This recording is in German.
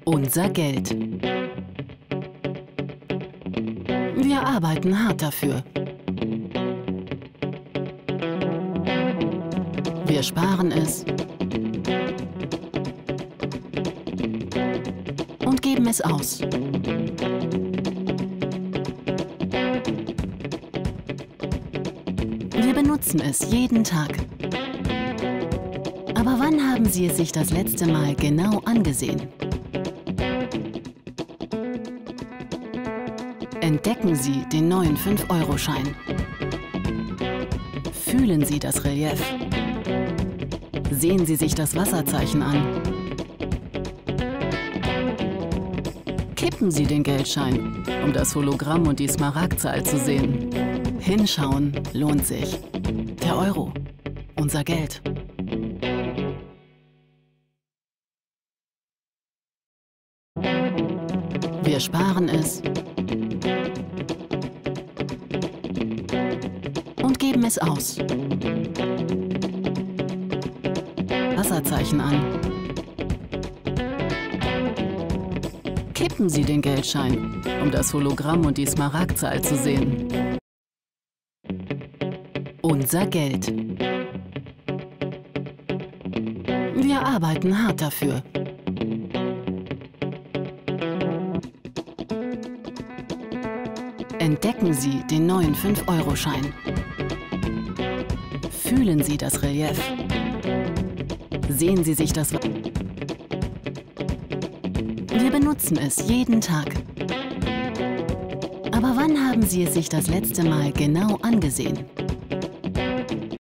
Unser Geld. Wir arbeiten hart dafür. Wir sparen es und geben es aus. Wir benutzen es jeden Tag. Aber wann haben Sie es sich das letzte Mal genau angesehen? Entdecken Sie den neuen 5-Euro-Schein. Fühlen Sie das Relief. Sehen Sie sich das Wasserzeichen an. Kippen Sie den Geldschein, um das Hologramm und die Smaragdzahl zu sehen. Hinschauen lohnt sich. Der Euro. Unser Geld. Wir sparen es und geben es aus. Wasserzeichen an. Kippen Sie den Geldschein, um das Hologramm und die Smaragdzahl zu sehen. Unser Geld. Wir arbeiten hart dafür. Entdecken Sie den neuen 5-Euro-Schein. Fühlen Sie das Relief. Sehen Sie sich das... Wir benutzen es jeden Tag. Aber wann haben Sie es sich das letzte Mal genau angesehen?